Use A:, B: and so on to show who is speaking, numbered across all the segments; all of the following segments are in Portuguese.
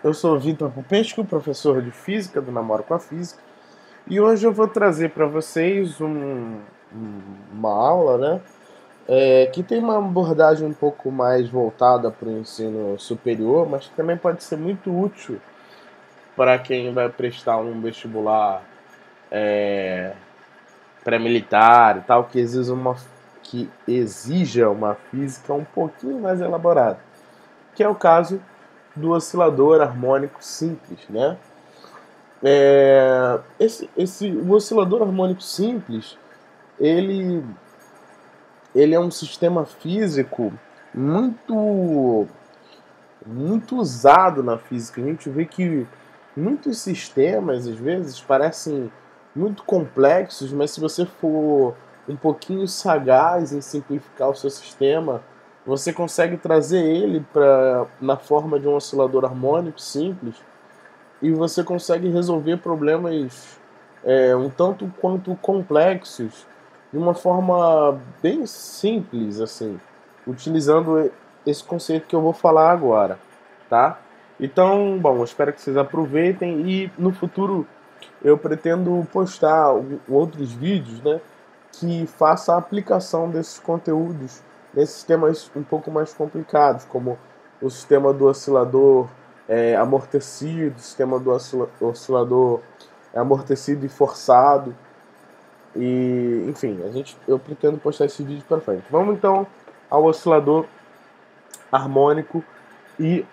A: Eu sou Vitor Popesco, professor de Física do Namoro com a Física, e hoje eu vou trazer para vocês uma aula, né, que tem uma abordagem um pouco mais voltada para o ensino superior, mas que também pode ser muito útil para quem vai prestar um vestibular pré-militar e tal, que exija uma física um pouquinho mais elaborada, que é o caso do oscilador harmônico simples, né? O oscilador harmônico simples, ele, ele é um sistema físico muito, muito usado na física. A gente vê que muitos sistemas, às vezes, parecem muito complexos, mas se você for um pouquinho sagaz em simplificar o seu sistema, você consegue trazer ele na forma de um oscilador harmônico simples, e você consegue resolver problemas um tanto quanto complexos de uma forma bem simples, assim, utilizando esse conceito que eu vou falar agora, tá? Então, bom, eu espero que vocês aproveitem, e no futuro eu pretendo postar outros vídeos, né, que faça a aplicação desses conteúdos nesses sistemas um pouco mais complicados, como o sistema do oscilador amortecido, o sistema do oscilador amortecido e forçado, e enfim, eu pretendo postar esse vídeo para frente. Vamos então ao oscilador harmônico e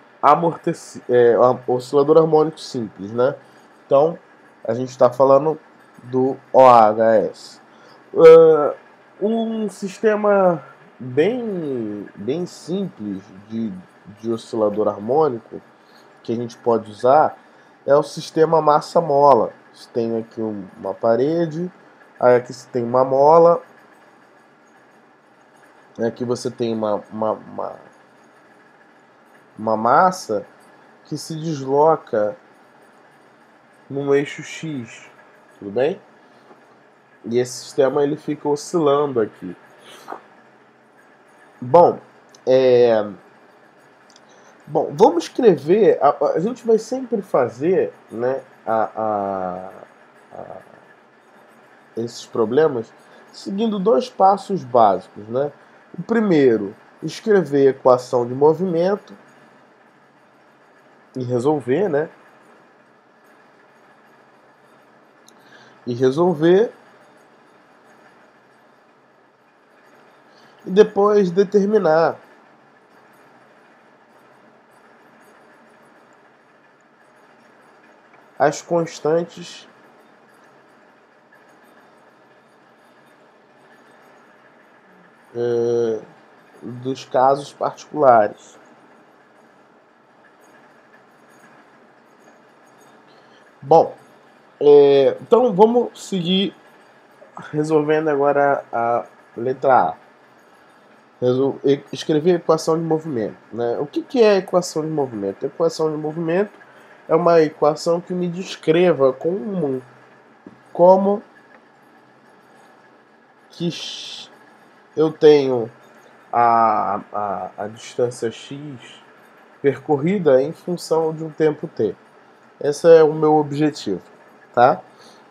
A: oscilador harmônico simples, né? Então a gente está falando do OHS. Um sistema bem simples de oscilador harmônico que a gente pode usar é o sistema massa-mola. Você tem aqui uma parede, aí aqui você tem uma mola, aqui você tem uma massa que se desloca num eixo X, tudo bem? E esse sistema ele fica oscilando aqui. Bom, vamos escrever. A gente vai sempre fazer, né, esses problemas seguindo dois passos básicos, né? O primeiro, escrever a equação de movimento e resolver, né? E depois determinar as constantes dos casos particulares. Bom, então vamos seguir resolvendo agora a letra A. Escrever a equação de movimento, né? O que é a equação de movimento? A equação de movimento é uma equação que me descreva como que eu tenho a distância x percorrida em função de um tempo t. Esse é o meu objetivo, tá?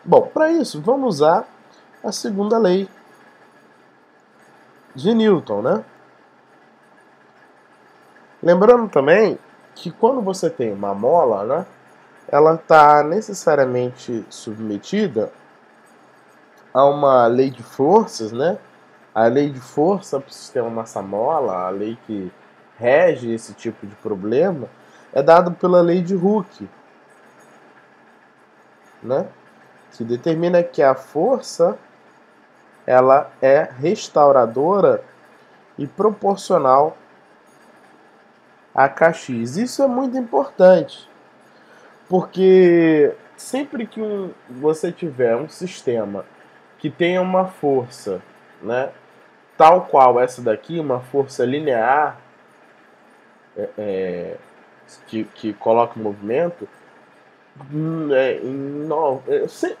A: Bom, para isso, vamos usar a segunda lei de Newton, né? Lembrando também que quando você tem uma mola, né, ela está necessariamente submetida a uma lei de forças, né? A lei de força para o sistema massa-mola, a lei que rege esse tipo de problema, é dada pela lei de Hooke, né? Que determina que a força ela é restauradora e proporcional a Kx. Isso é muito importante, porque sempre que você tiver um sistema que tenha uma força, né, tal qual essa daqui, uma força linear que coloca em movimento,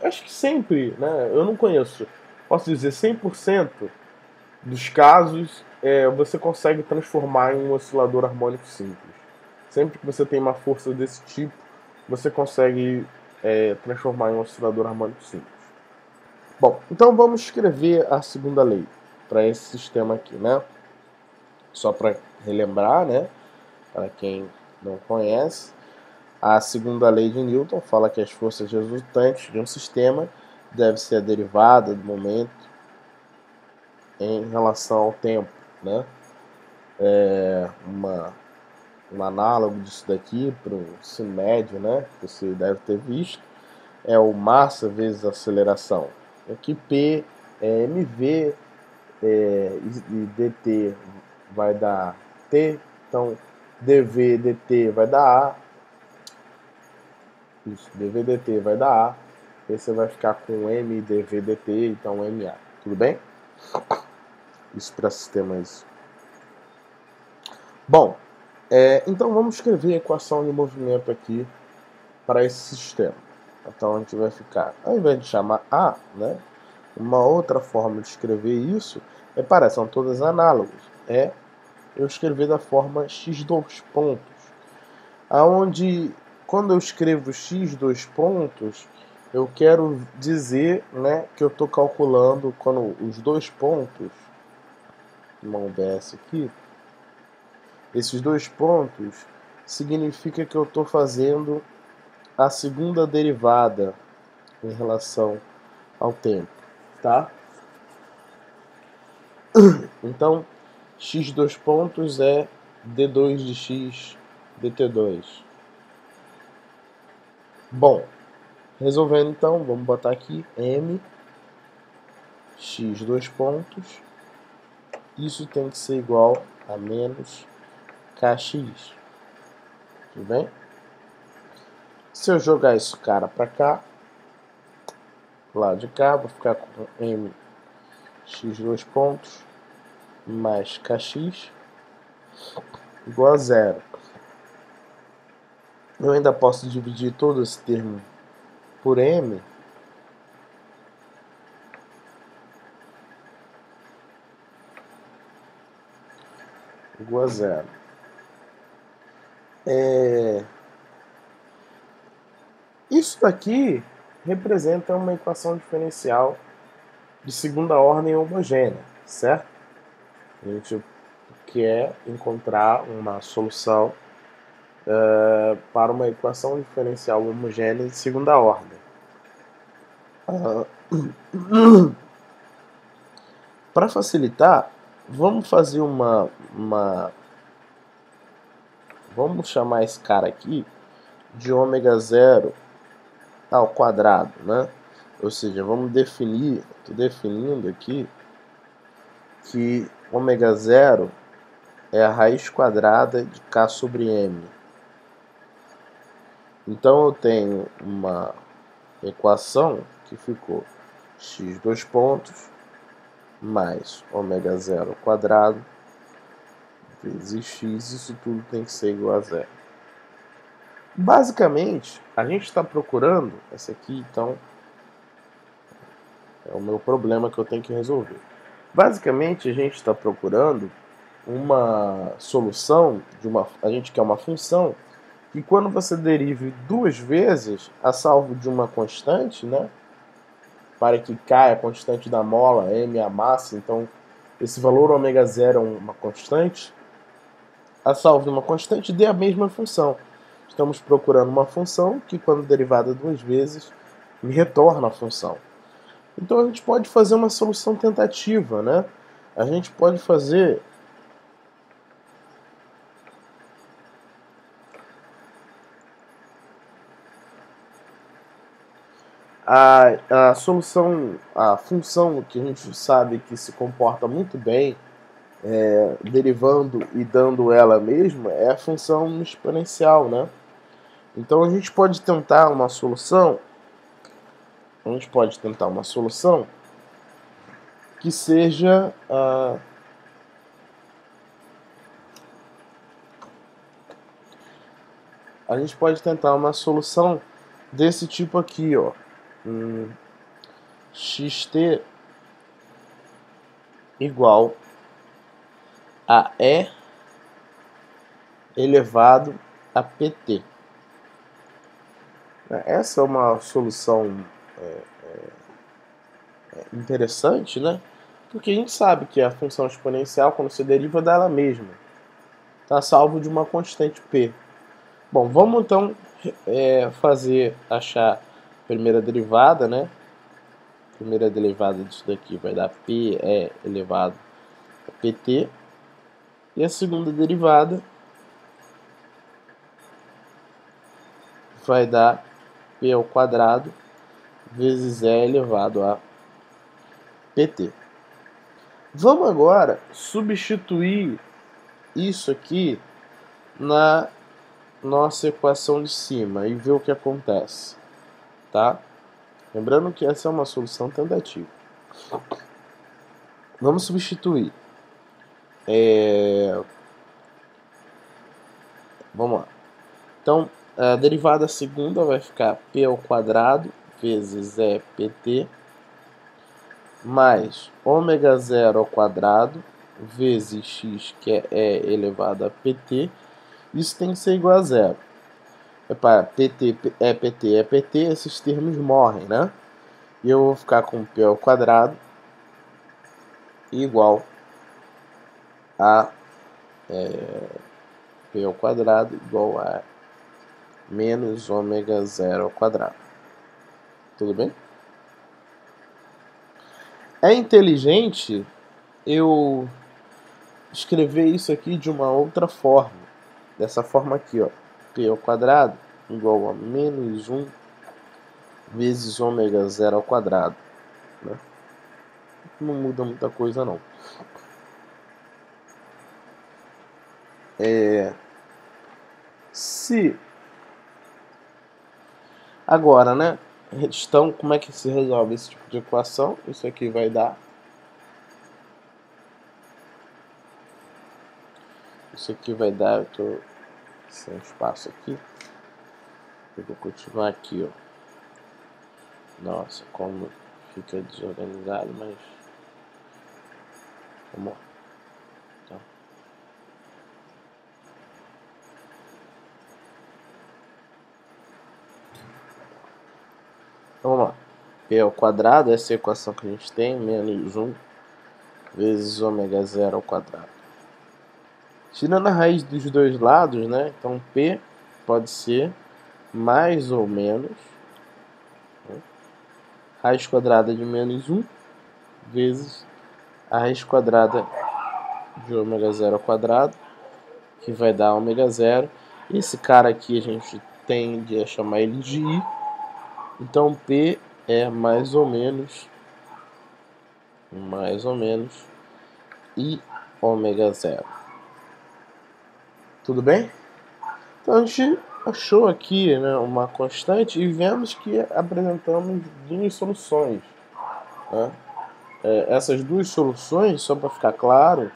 A: acho que sempre, né, eu não conheço, posso dizer 100% dos casos, você consegue transformar em um oscilador harmônico simples. Sempre que você tem uma força desse tipo, você consegue transformar em um oscilador harmônico simples. Bom, então vamos escrever a segunda lei para esse sistema aqui, né? Só para relembrar, né? Para quem não conhece, a segunda lei de Newton fala que as forças resultantes de um sistema devem ser a derivada do momento em relação ao tempo, né? Um análogo disso daqui para o ensino médio, né? Que você deve ter visto, é o massa vezes aceleração. Aqui P é mv e dt vai dar t, então dv dt vai dar a, isso, dv dt vai dar a, e você vai ficar com m dv dt, então ma, tudo bem? Isso para sistemas. Bom, então vamos escrever a equação de movimento aqui para esse sistema. Então a gente vai ficar, ao invés de chamar A, né, uma outra forma de escrever isso, são todas análogas, eu escrever da forma x2 pontos, aonde quando eu escrevo x2 pontos, eu quero dizer, né, que eu estou calculando quando os dois pontos, uma UBS aqui, esses dois pontos significa que eu estou fazendo a segunda derivada em relação ao tempo, tá? Então, x2 pontos é d2 de x dt2. Bom, resolvendo então, vamos botar aqui m x2 pontos. Isso tem que ser igual a menos kx. Tudo bem? Se eu jogar isso cara para cá, lado de cá, vou ficar com m x2 pontos mais kx igual a zero. Eu ainda posso dividir todo esse termo por m, igual a zero. Isso daqui representa uma equação diferencial de segunda ordem homogênea, certo? A gente quer encontrar uma solução para uma equação diferencial homogênea de segunda ordem. Para facilitar, vamos fazer vamos chamar esse cara aqui de ômega zero ao quadrado, né? Ou seja, vamos definir, estou definindo aqui que ômega zero é a raiz quadrada de k sobre m. Então eu tenho uma equação que ficou x2 pontos mais ômega zero ao quadrado vezes x, isso tudo tem que ser igual a zero. Basicamente, a gente está procurando, essa aqui então é o meu problema que eu tenho que resolver. Basicamente, a gente está procurando uma solução a gente quer uma função que quando você derive duas vezes a salvo de uma constante, né, para que k é a constante da mola, m é a massa, então esse valor ômega zero é uma constante, a salvo de uma constante dê a mesma função. Estamos procurando uma função que quando derivada duas vezes me retorna a função. Então a gente pode fazer uma solução tentativa, né? A gente pode fazer a solução, a função que a gente sabe que se comporta muito bem, derivando e dando ela mesma, é a função exponencial, né? Então a gente pode tentar uma solução, que seja a gente pode tentar uma solução desse tipo aqui, ó. Xt igual a E elevado a pt. Essa é uma solução interessante, né? Porque a gente sabe que a função exponencial, quando se deriva dela mesma, está salvo de uma constante p. Bom, vamos então achar a primeira derivada, né? A primeira derivada disso daqui vai dar p elevado a pt. E a segunda derivada vai dar p ao quadrado vezes e elevado a pt. Vamos agora substituir isso aqui na nossa equação de cima e ver o que acontece, tá? Lembrando que essa é uma solução tentativa. Vamos substituir. Vamos lá. Então, a derivada segunda vai ficar p ao quadrado vezes pt mais ômega zero ao quadrado vezes x, que é e elevado a pt. Isso tem que ser igual a zero. Para pt é pt é pt, esses termos morrem, né? E eu vou ficar com p ao quadrado igual a p ao quadrado igual a menos ômega zero ao quadrado. Tudo bem? É inteligente eu escrever isso aqui de uma outra forma. Dessa forma aqui, ó. P ao quadrado igual a menos 1 vezes ômega zero ao quadrado. Né? Não muda muita coisa, não. Se agora, né? Então, como é que se resolve esse tipo de equação? Isso aqui vai dar. Isso aqui vai dar. Eu tô sem espaço aqui. Eu vou continuar aqui, ó. Nossa, como fica desorganizado, mas vamos lá. Então, vamos lá. P ao quadrado, essa é a equação que a gente tem, menos 1 vezes ômega zero ao quadrado. Tirando a raiz dos dois lados, né? Então P pode ser mais ou menos, né? Raiz quadrada de menos 1 vezes a raiz quadrada de ômega zero ao quadrado, que vai dar ômega zero. Esse cara aqui a gente tende a chamar ele de I. Então P é mais ou menos I ômega zero. Tudo bem? Então a gente achou aqui, né, uma constante e vemos que apresentamos duas soluções. Né? Essas duas soluções, só para ficar claro,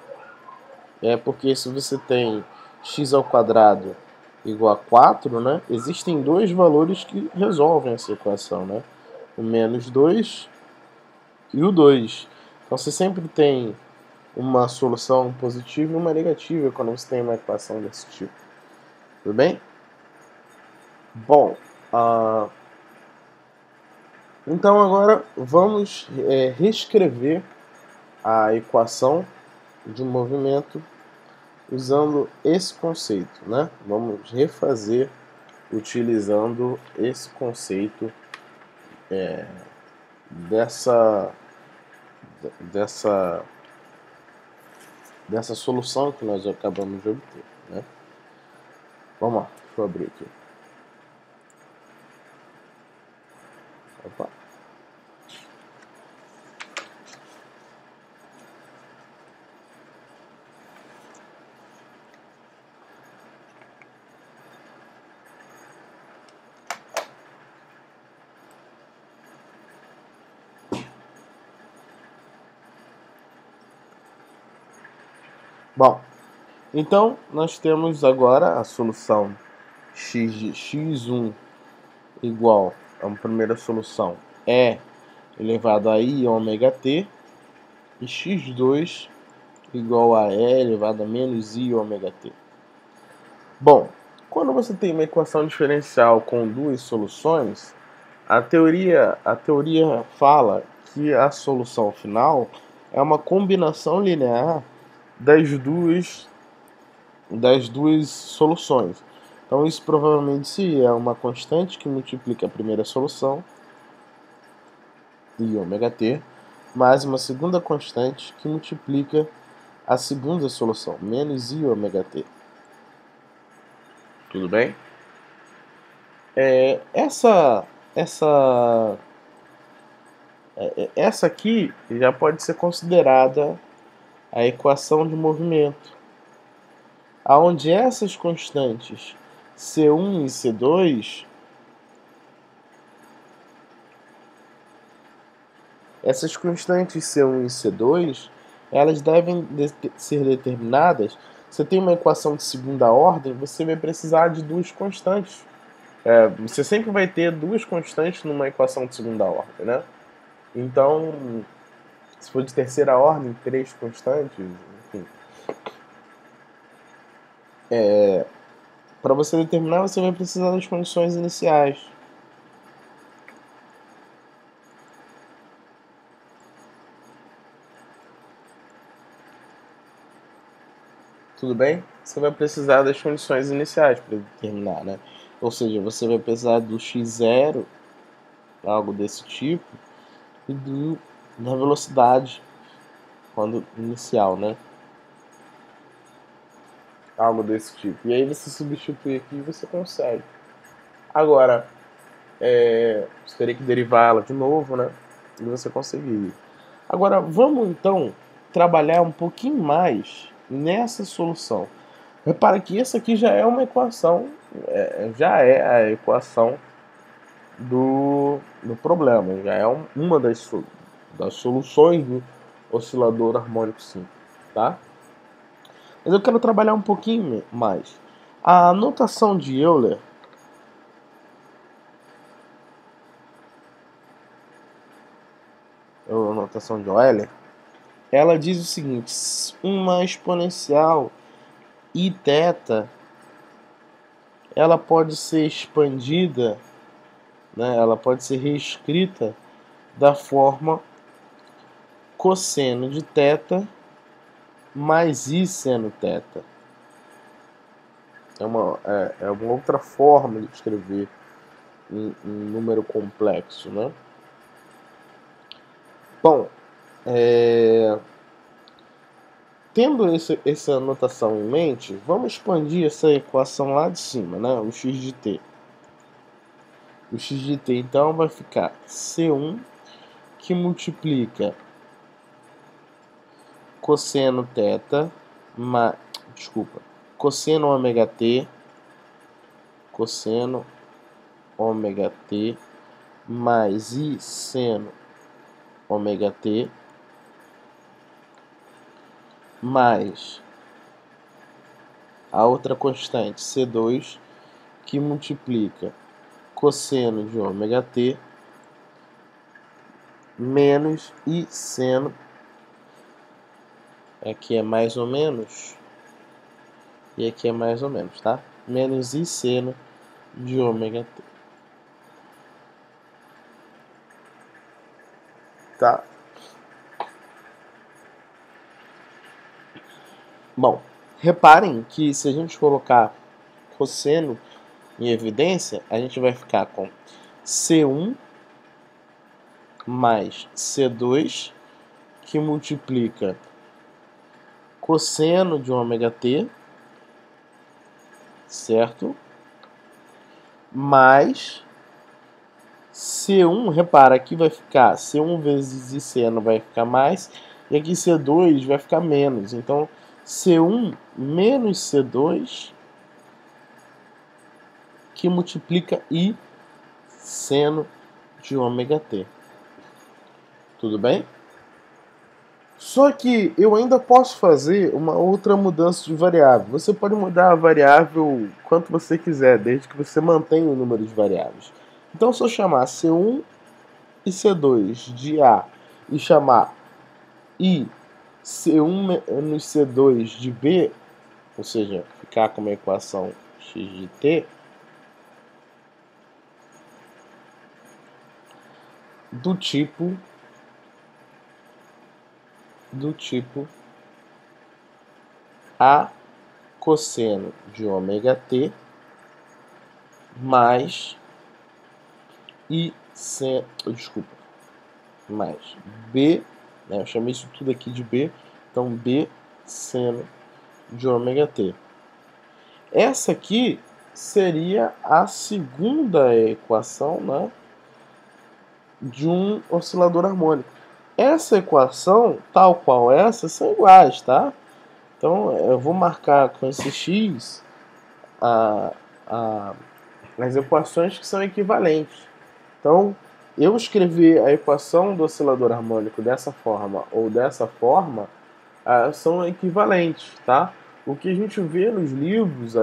A: é porque se você tem x ao quadrado igual a 4, né, existem dois valores que resolvem essa equação, né? O menos 2 e o 2. Então você sempre tem uma solução positiva e uma negativa quando você tem uma equação desse tipo. Tudo bem? Bom, então agora vamos reescrever a equação de movimento usando esse conceito, né? Vamos refazer utilizando esse conceito dessa solução que nós acabamos de obter, né? Vamos lá, deixa eu abrir aqui. Opa. Bom, então nós temos agora a solução x de x1 igual a uma primeira solução E elevado a I ômega t e x2 igual a E elevado a menos I ômega t. Bom, Quando você tem uma equação diferencial com duas soluções, a teoria fala que a solução final é uma combinação linear das duas soluções. Então isso provavelmente é uma constante que multiplica a primeira solução, i ômega t, mais uma segunda constante que multiplica a segunda solução, menos i ômega t. Tudo bem? Essa aqui já pode ser considerada a equação de movimento, aonde essas constantes C1 e C2, elas devem ser determinadas. Você tem uma equação de segunda ordem, você vai precisar de duas constantes. Você sempre vai ter duas constantes numa equação de segunda ordem, né? Então, se for de terceira ordem, três constantes, enfim. Para você determinar, você vai precisar das condições iniciais. Tudo bem? Você vai precisar das condições iniciais para determinar, né? Ou seja, você vai precisar do x0, algo desse tipo, e da velocidade quando inicial, né? Algo desse tipo. E aí você substitui aqui e você consegue. Agora, você teria que derivá-la de novo, né? E você conseguiria. Agora, vamos então trabalhar um pouquinho mais nessa solução. Repara que essa aqui já é uma equação, já é a equação do problema, já é uma das soluções do oscilador harmônico simples, tá? Mas eu quero trabalhar um pouquinho mais. A notação de Euler, a notação de Euler, ela diz o seguinte: uma exponencial iθ, ela pode ser expandida, né? Ela pode ser reescrita da forma cosseno de θ mais i seno θ. É uma outra forma de escrever um número complexo, né? Bom, tendo essa notação em mente, vamos expandir essa equação lá de cima, né? O x de t. O x de t, então, vai ficar C1, que multiplica cosseno θ, cosseno ômega t, mais i seno ômega t, mais a outra constante C2, que multiplica cosseno de ômega t, menos i seno, aqui é mais ou menos, e aqui é mais ou menos, tá? Menos i seno de ômega t. Tá? Bom, reparem que se a gente colocar cosseno em evidência, a gente vai ficar com C1 mais C2, que multiplica cosseno de ômega t, certo? Mais C1, repara, aqui vai ficar C1 vezes I seno vai ficar mais, e aqui C2 vai ficar menos. Então, C1 menos C2, que multiplica I seno de ômega t. Tudo bem? Só que eu ainda posso fazer uma outra mudança de variável. Você pode mudar a variável quanto você quiser, desde que você mantenha o número de variáveis. Então, se eu chamar C1 e C2 de A e chamar I C1 menos C2 de B, ou seja, ficar com uma equação x de t do tipo a cosseno de ômega t mais mais b, né, eu chamei isso tudo aqui de b, então b seno de ômega t. Essa aqui seria a segunda equação, né, de um oscilador harmônico. Essa equação, tal qual essa, são iguais, tá? Então eu vou marcar com esse x as equações que são equivalentes. Então, eu escrever a equação do oscilador harmônico dessa forma ou dessa forma são equivalentes, tá? O que a gente vê nos livros,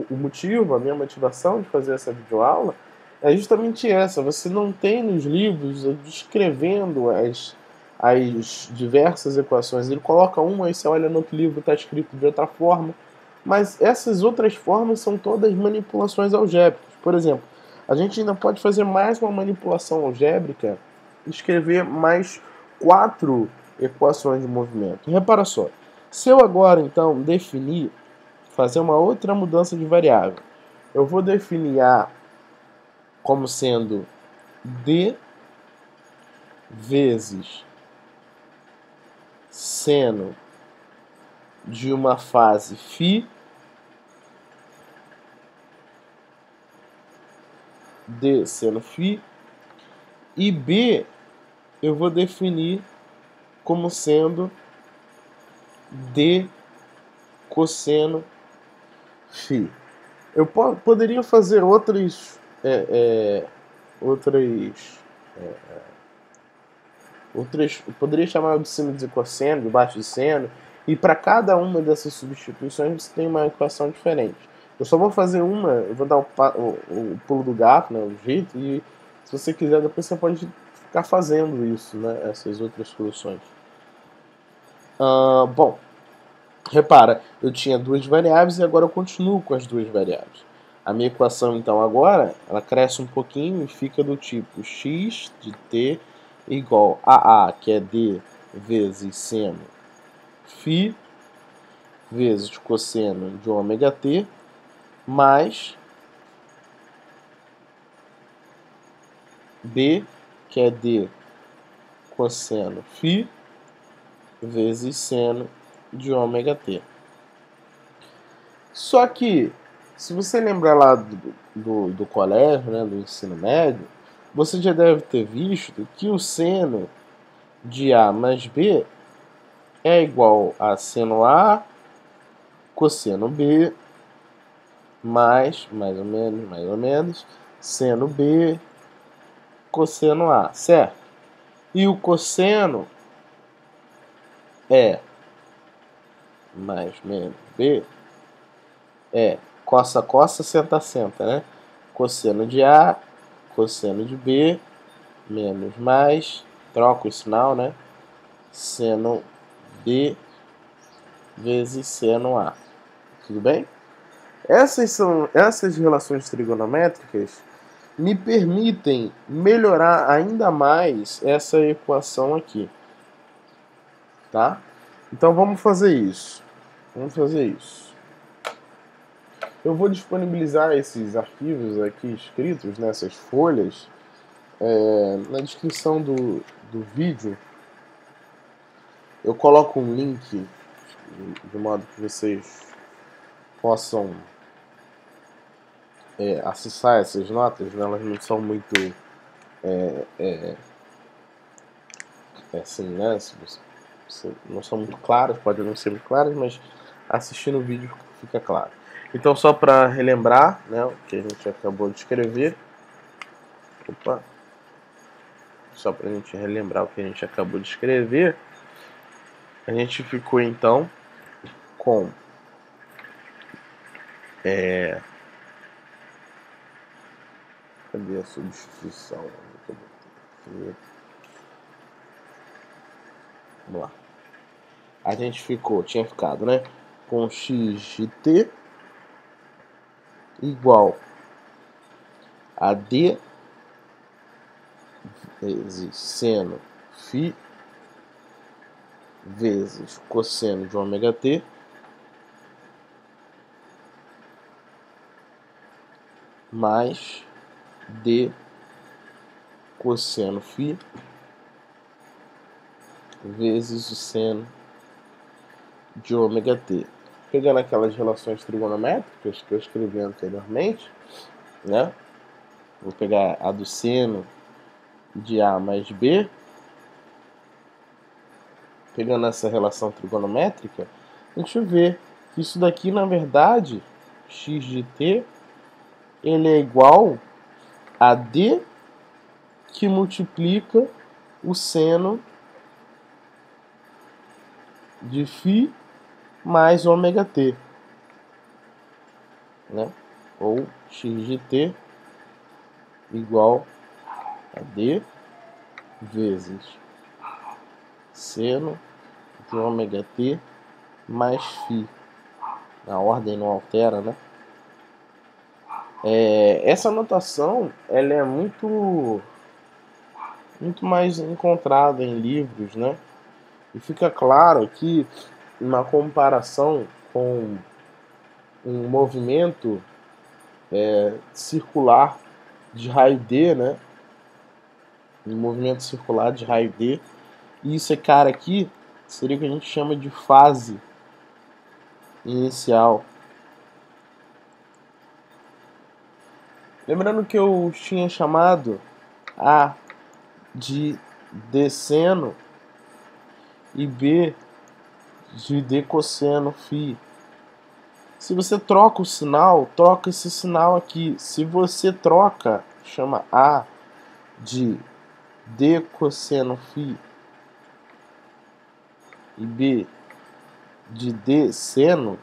A: o motivo, a minha motivação de fazer essa videoaula é justamente essa. Você não tem nos livros descrevendo as diversas equações. Ele coloca uma, aí você olha no outro livro, está escrito de outra forma. Mas essas outras formas são todas manipulações algébricas. Por exemplo, a gente ainda pode fazer mais uma manipulação algébrica e escrever mais 4 equações de movimento. Repara só, se eu agora então definir, fazer uma outra mudança de variável, eu vou definir A como sendo D vezes seno de uma fase φ, D seno φ, e B eu vou definir como sendo D cosseno φ. Eu poderia fazer outras poderia chamar de cima de cosseno, de baixo de seno, e para cada uma dessas substituições você tem uma equação diferente. Eu só vou fazer uma, eu vou dar o pulo do gato, né, o jeito, e se você quiser depois você pode ficar fazendo isso, né, essas outras soluções. Bom, repara, eu tinha duas variáveis e agora eu continuo com as duas variáveis. A minha equação, então, agora, ela cresce um pouquinho e fica do tipo x de t igual a A, que é D, vezes seno φ, vezes cosseno de ômega t, mais B, que é D cosseno φ, vezes seno de ômega t. Só que, se você lembrar lá do colégio, né, do ensino médio, você já deve ter visto que o seno de A mais B é igual a seno A cosseno B mais ou menos, seno B cosseno A, certo? E o cosseno é mais menos B é cossa, cossa, senta, senta, né? Cosseno de A, cosseno de B, menos mais, troca o sinal, né? Seno B vezes seno A. Tudo bem? Essas relações trigonométricas me permitem melhorar ainda mais essa equação aqui. Tá? Então vamos fazer isso. Eu vou disponibilizar esses arquivos aqui escritos nessas folhas na descrição do vídeo. Eu coloco um link de modo que vocês possam acessar essas notas, né? Elas não são muito assim, né? Não são muito claras, podem não ser muito claras, mas assistindo o vídeo fica claro. Então, só para relembrar, né, o que a gente acabou de escrever. Só para a gente relembrar o que a gente acabou de escrever, a gente ficou então com cadê a substituição? Vamos lá. A gente tinha ficado, né, com x de t igual a D vezes seno φ vezes cosseno de ômega t mais D cosseno φ vezes o seno de ômega t. Pegando aquelas relações trigonométricas que eu escrevi anteriormente, né? Vou pegar a do seno de A mais B. Pegando essa relação trigonométrica, a gente vê que isso daqui, na verdade, x de t, ele é igual a D que multiplica o seno de φ mais ômega t, né? Ou x de t igual a D vezes seno de ômega t mais φ. A ordem não altera, né? Essa notação ela é muito mais encontrada em livros, né? E fica claro que uma comparação com um movimento circular de raio D, né? Um movimento circular de raio D. E esse cara aqui seria o que a gente chama de fase inicial. Lembrando que eu tinha chamado A de D seno e B de D cosseno φ. Se você troca o sinal, troca esse sinal aqui. Se você troca, chama A de D cosseno φ e B de D seno,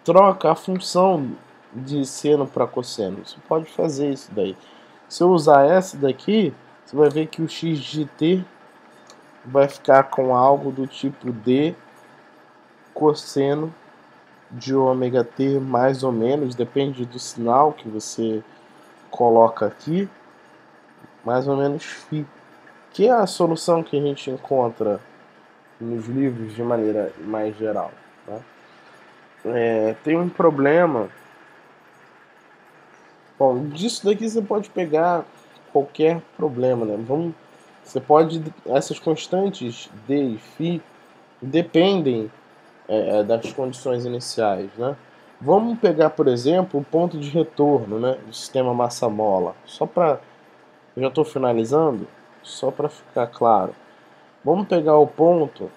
A: troca a função de seno para cosseno. Você pode fazer isso daí. Se eu usar essa daqui, você vai ver que o x de t vai ficar com algo do tipo D cosseno de ômega t mais ou menos, depende do sinal que você coloca aqui, mais ou menos φ, que é a solução que a gente encontra nos livros de maneira mais geral, tá? Tem um problema. Bom, disso daqui você pode pegar qualquer problema, né? Você pode, essas constantes D e φ dependem das condições iniciais, né? Vamos pegar, por exemplo, o ponto de retorno, né, do sistema massa-mola. Eu já estou finalizando, só para ficar claro. Vamos pegar o ponto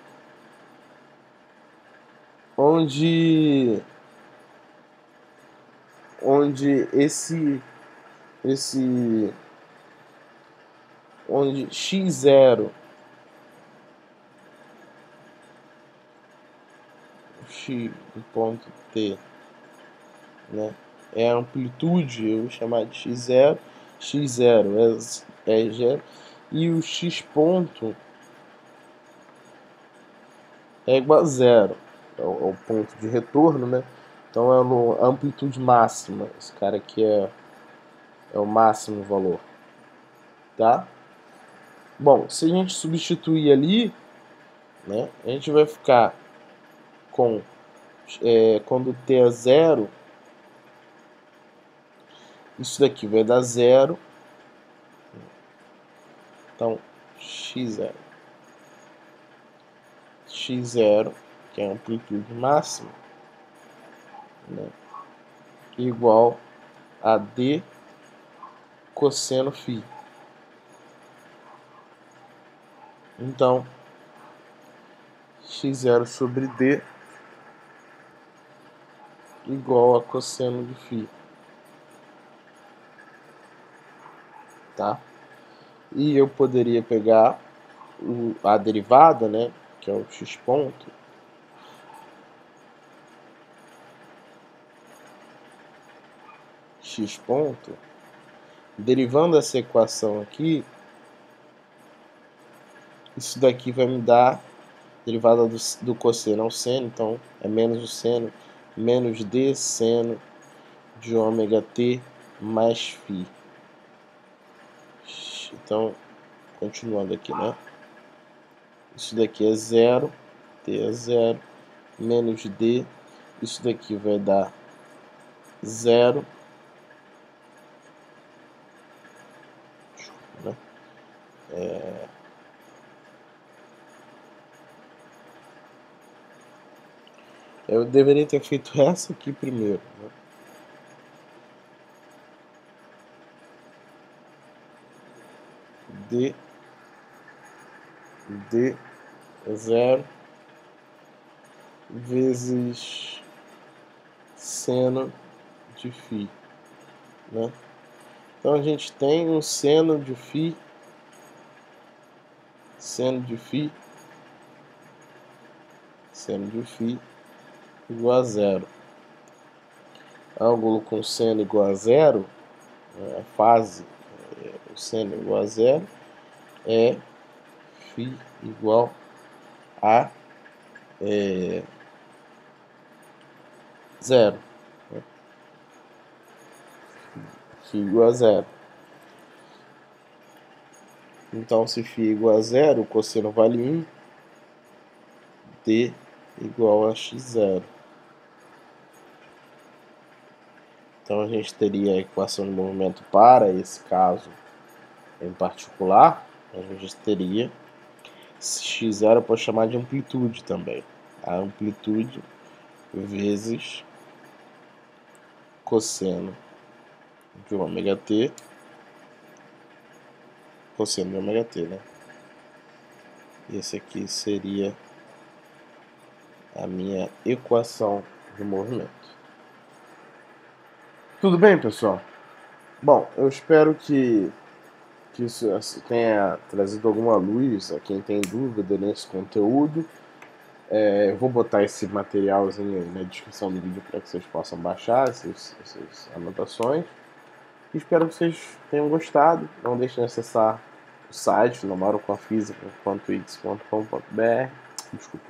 A: onde onde x0 x do ponto T, né, é a amplitude, eu vou chamar de x0 é 0 e o x ponto é igual a 0, é o ponto de retorno, né? Então é a amplitude máxima. Esse cara aqui é o máximo valor, tá? Bom, se a gente substituir ali, né, a gente vai ficar com quando t é 0, isso daqui vai dar 0. Então x0, que é a amplitude máxima, né, igual a D cosseno φ. Então, x0 sobre D igual a cosseno de φ. Tá? E eu poderia pegar a derivada, né, que é o x ponto, derivando essa equação aqui, isso daqui vai me dar derivada do cosseno ao seno, então é menos o seno, menos d seno de ômega t mais φ. Então, continuando aqui, né? Isso daqui é 0, t é 0, menos d. Isso daqui vai dar 0. Né? Eu deveria ter feito essa aqui primeiro. Né? D é 0 vezes seno de φ. Né? Então a gente tem um seno de φ igual a 0. Ângulo com seno igual a 0, a fase, o seno igual a 0, é φ igual a 0. Φ igual a 0. Então, se φ igual a 0, o cosseno vale 1, d igual a x0. Então, a gente teria a equação de movimento para esse caso em particular. A gente teria x0, eu posso chamar de amplitude também. A amplitude vezes cosseno de ômega t, cosseno de ômega t, né? Esse aqui seria a minha equação de movimento. Tudo bem, pessoal? Bom, eu espero que isso tenha trazido alguma luz a quem tem dúvida nesse conteúdo. Eu vou botar esse materialzinho aí na descrição do vídeo para que vocês possam baixar essas anotações. Espero que vocês tenham gostado. Não deixem de acessar o site namorocomafisica.wix.com.br. Desculpa.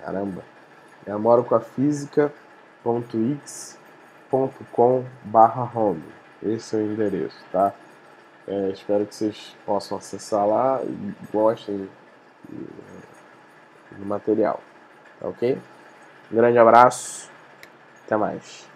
A: Caramba. namorocomafisica.wix.com/home. Esse é o endereço, tá? Espero que vocês possam acessar lá e gostem do material. Tá ok? Um grande abraço. Até mais.